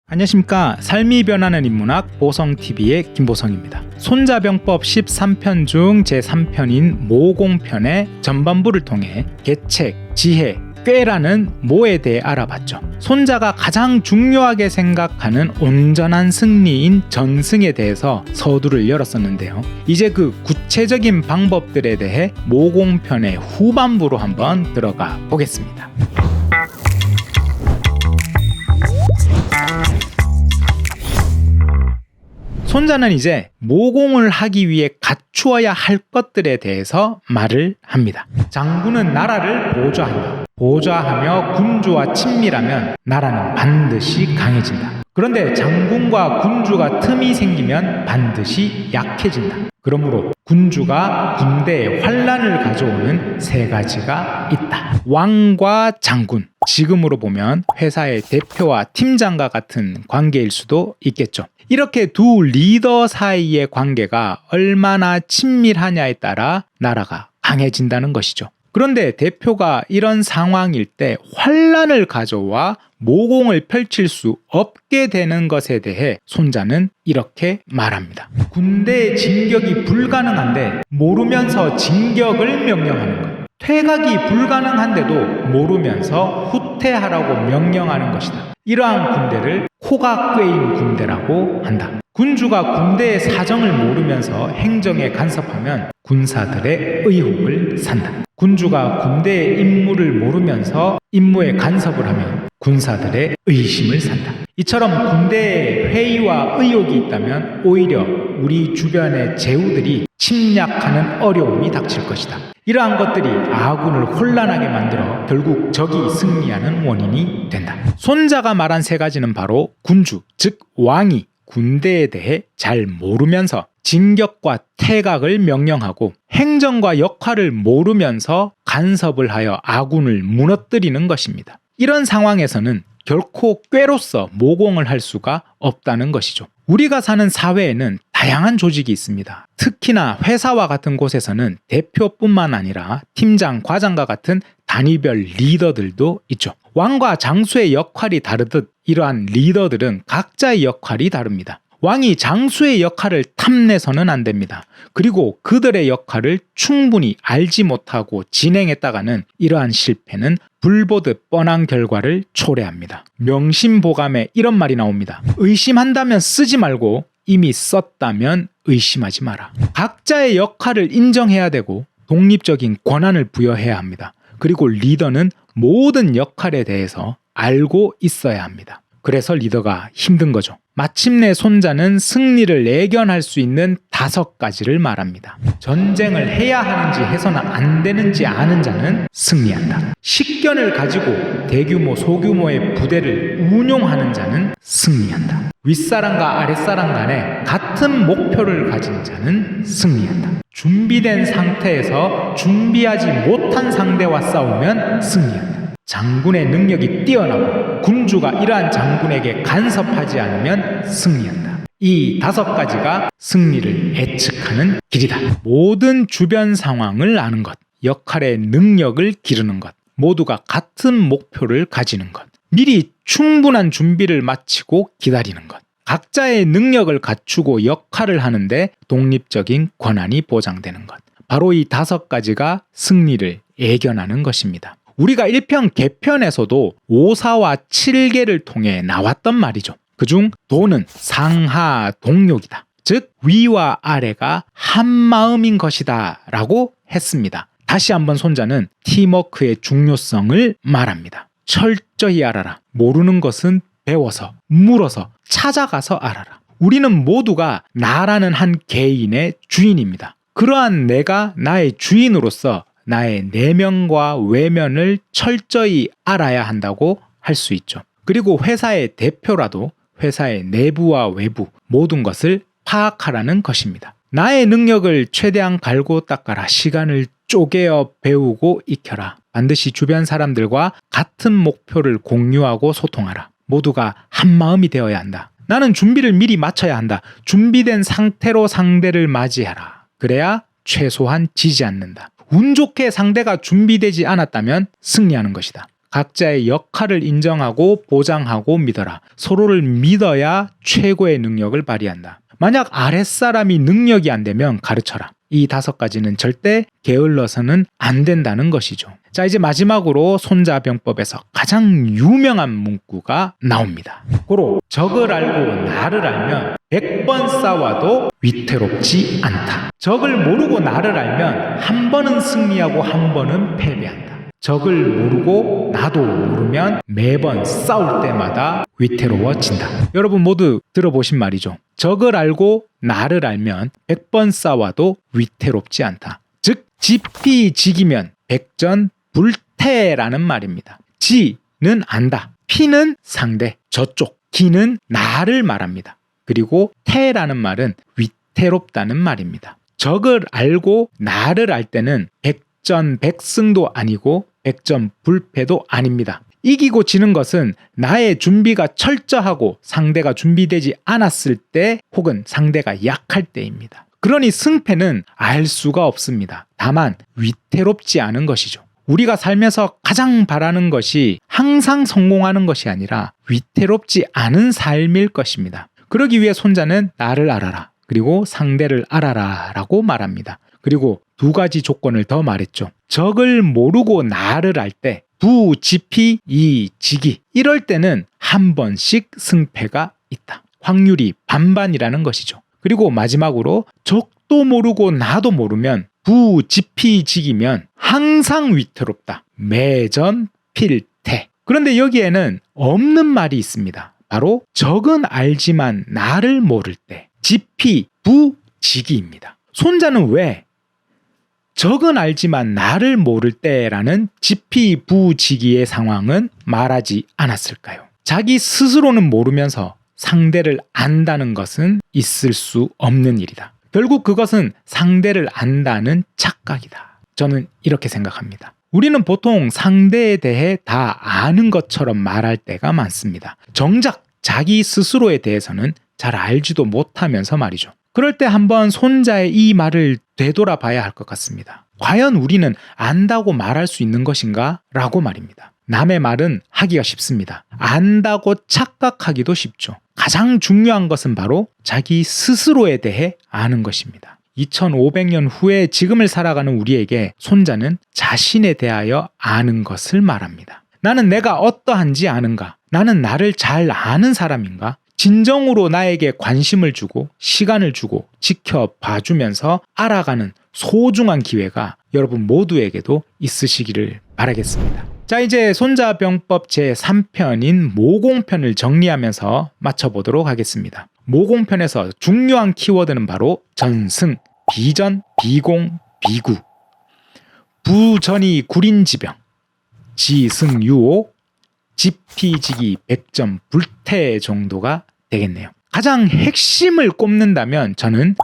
안녕하십니까. 삶이 변하는 인문학 보성TV의 김보성입니다. 손자병법 13편 중 제3편인 모공편의 전반부를 통해 계책, 지혜, 꾀라는 모에 대해 알아봤죠. 손자가 가장 중요하게 생각하는 온전한 승리인 전승에 대해서 서두를 열었었는데요. 이제 그 구체적인 방법들에 대해 모공편의 후반부로 한번 들어가 보겠습니다. 손자는 이제 모공을 하기 위해 갖추어야 할 것들에 대해서 말을 합니다. 장군은 나라를 보좌한다. 보좌하며 군주와 친밀하면 나라는 반드시 강해진다. 그런데 장군과 군주가 틈이 생기면 반드시 약해진다. 그러므로 군주가 군대에 환란을 가져오는 세 가지가 있다. 왕과 장군, 지금으로 보면 회사의 대표와 팀장과 같은 관계일 수도 있겠죠. 이렇게 두 리더 사이의 관계가 얼마나 친밀하냐에 따라 나라가 강해진다는 것이죠. 그런데 대표가 이런 상황일 때 환란을 가져와 모공을 펼칠 수 없게 되는 것에 대해 손자는 이렇게 말합니다. 군대의 진격이 불가능한데 모르면서 진격을 명령하는 것. 퇴각이 불가능한데도 모르면서 후퇴하라고 명령하는 것이다. 이러한 군대를 코가 꿰인 군대라고 한다. 군주가 군대의 사정을 모르면서 행정에 간섭하면 군사들의 의혹을 산다. 군주가 군대의 임무를 모르면서 임무에 간섭을 하면 군사들의 의심을 산다. 이처럼 군대에 회의와 의혹이 있다면 오히려 우리 주변의 제후들이 침략하는 어려움이 닥칠 것이다. 이러한 것들이 아군을 혼란하게 만들어 결국 적이 승리하는 원인이 된다. 손자가 말한 세 가지는 바로 군주, 즉 왕이 군대에 대해 잘 모르면서 진격과 퇴각을 명령하고 행정과 역할을 모르면서 간섭을 하여 아군을 무너뜨리는 것입니다. 이런 상황에서는 결코 꾀로서 모공을 할 수가 없다는 것이죠. 우리가 사는 사회에는 다양한 조직이 있습니다. 특히나 회사와 같은 곳에서는 대표뿐만 아니라 팀장, 과장과 같은 단위별 리더들도 있죠. 왕과 장수의 역할이 다르듯 이러한 리더들은 각자의 역할이 다릅니다. 왕이 장수의 역할을 탐내서는 안 됩니다. 그리고 그들의 역할을 충분히 알지 못하고 진행했다가는 이러한 실패는 불보듯 뻔한 결과를 초래합니다. 명심보감에 이런 말이 나옵니다. 의심한다면 쓰지 말고 이미 썼다면 의심하지 마라. 각자의 역할을 인정해야 되고 독립적인 권한을 부여해야 합니다. 그리고 리더는 모든 역할에 대해서 알고 있어야 합니다. 그래서 리더가 힘든 거죠. 마침내 손자는 승리를 예견할 수 있는 5가지를 말합니다. 전쟁을 해야 하는지 해서는 안 되는지 아는 자는 승리한다. 식견을 가지고 대규모 소규모의 부대를 운용하는 자는 승리한다. 윗사람과 아랫사람 간에 같은 목표를 가진 자는 승리한다. 준비된 상태에서 준비하지 못한 상대와 싸우면 승리한다. 장군의 능력이 뛰어나고 군주가 이러한 장군에게 간섭하지 않으면 승리한다. 이 5가지가 승리를 예측하는 길이다. 모든 주변 상황을 아는 것, 역할의 능력을 기르는 것, 모두가 같은 목표를 가지는 것, 미리 충분한 준비를 마치고 기다리는 것, 각자의 능력을 갖추고 역할을 하는데 독립적인 권한이 보장되는 것. 바로 이 5가지가 승리를 예견하는 것입니다. 우리가 1편 개편에서도 5사와 7계를 통해 나왔던 말이죠. 그중 도는 상하 동욕이다. 즉 위와 아래가 한마음인 것이다 라고 했습니다. 다시 한번 손자는 팀워크의 중요성을 말합니다. 철저히 알아라. 모르는 것은 배워서, 물어서, 찾아가서 알아라. 우리는 모두가 나라는 한 개인의 주인입니다. 그러한 내가 나의 주인으로서 나의 내면과 외면을 철저히 알아야 한다고 할 수 있죠. 그리고 회사의 대표라도 회사의 내부와 외부 모든 것을 파악하라는 것입니다. 나의 능력을 최대한 갈고 닦아라. 시간을 쪼개어 배우고 익혀라. 반드시 주변 사람들과 같은 목표를 공유하고 소통하라. 모두가 한마음이 되어야 한다. 나는 준비를 미리 마쳐야 한다. 준비된 상태로 상대를 맞이하라. 그래야 최소한 지지 않는다. 운 좋게 상대가 준비되지 않았다면 승리하는 것이다. 각자의 역할을 인정하고 보장하고 믿어라. 서로를 믿어야 최고의 능력을 발휘한다. 만약 아랫사람이 능력이 안 되면 가르쳐라. 이 5가지는 절대 게을러서는 안 된다는 것이죠. 자, 이제 마지막으로 손자병법에서 가장 유명한 문구가 나옵니다. 고로 적을 알고 나를 알면 100번 싸워도 위태롭지 않다. 적을 모르고 나를 알면 한 번은 승리하고 한 번은 패배한다. 적을 모르고 나도 모르면 매번 싸울 때마다 위태로워진다. 여러분 모두 들어보신 말이죠. 적을 알고 나를 알면 100번 싸워도 위태롭지 않다. 즉 지피지기면 백전불태라는 말입니다. 지는 안다. 피는 상대, 저쪽. 기는 나를 말합니다. 그리고 태라는 말은 위태롭다는 말입니다. 적을 알고 나를 알 때는 백전백승도 아니고 백전불패도 아닙니다. 이기고 지는 것은 나의 준비가 철저하고 상대가 준비되지 않았을 때 혹은 상대가 약할 때입니다. 그러니 승패는 알 수가 없습니다. 다만 위태롭지 않은 것이죠. 우리가 살면서 가장 바라는 것이 항상 성공하는 것이 아니라 위태롭지 않은 삶일 것입니다. 그러기 위해 손자는 나를 알아라. 그리고 상대를 알아라 라고 말합니다. 그리고 2가지 조건을 더 말했죠. 적을 모르고 나를 알 때 부지피 이지기 이럴 때는 한 번씩 승패가 있다. 확률이 반반이라는 것이죠. 그리고 마지막으로 적도 모르고 나도 모르면 부지피지기면 항상 위태롭다. 매전 필태. 그런데 여기에는 없는 말이 있습니다. 바로 적은 알지만 나를 모를 때 지피부지기입니다. 손자는 왜 적은 알지만 나를 모를 때라는 지피부지기의 상황은 말하지 않았을까요? 자기 스스로는 모르면서 상대를 안다는 것은 있을 수 없는 일이다. 결국 그것은 상대를 안다는 착각이다. 저는 이렇게 생각합니다. 우리는 보통 상대에 대해 다 아는 것처럼 말할 때가 많습니다. 정작 자기 스스로에 대해서는 잘 알지도 못하면서 말이죠. 그럴 때 한번 손자의 이 말을 되돌아봐야 할 것 같습니다. 과연 우리는 안다고 말할 수 있는 것인가? 라고 말입니다. 남의 말은 하기가 쉽습니다. 안다고 착각하기도 쉽죠. 가장 중요한 것은 바로 자기 스스로에 대해 아는 것입니다. 2500년 후에 지금을 살아가는 우리에게 손자는 자신에 대하여 아는 것을 말합니다. 나는 내가 어떠한지 아는가? 나는 나를 잘 아는 사람인가? 진정으로 나에게 관심을 주고 시간을 주고 지켜봐주면서 알아가는 소중한 기회가 여러분 모두에게도 있으시기를 바라겠습니다. 자, 이제 손자병법 제3편인 모공편을 정리하면서 마쳐보도록 하겠습니다. 모공편에서 중요한 키워드는 바로 전승, 비전, 비공, 비구, 부전이 구린지병, 지승유오, 지피지기, 백전불태 정도가 되겠네요. 가장 핵심을 꼽는다면 저는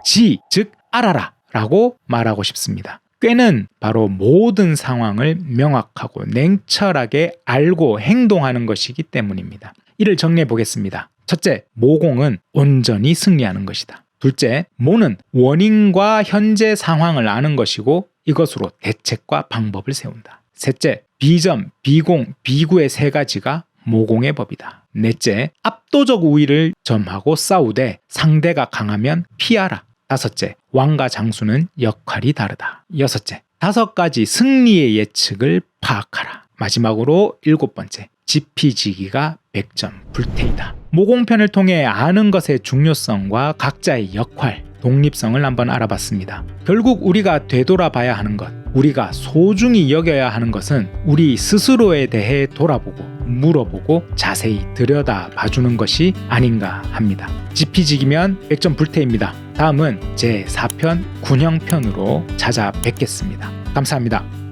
즉 알아라 라고 말하고 싶습니다. 꾀는 바로 모든 상황을 명확하고 냉철하게 알고 행동하는 것이기 때문입니다. 이를 정리해 보겠습니다. 첫째, 모공은 온전히 승리하는 것이다. 둘째, 모는 원인과 현재 상황을 아는 것이고 이것으로 대책과 방법을 세운다. 셋째, 비전, 비공, 비구의 3가지가 모공의 법이다. 넷째, 압도적 우위를 점하고 싸우되 상대가 강하면 피하라. 다섯째, 왕과 장수는 역할이 다르다. 여섯째, 5가지 승리의 예측을 파악하라. 마지막으로 7번째, 지피지기가 백전불태이다. 모공편을 통해 아는 것의 중요성과 각자의 역할, 독립성을 한번 알아봤습니다. 결국 우리가 되돌아봐야 하는 것, 우리가 소중히 여겨야 하는 것은 우리 스스로에 대해 돌아보고 물어보고 자세히 들여다봐주는 것이 아닌가 합니다. 지피지기면 백전불태입니다. 다음은 제4편 군형편으로 찾아뵙겠습니다. 감사합니다.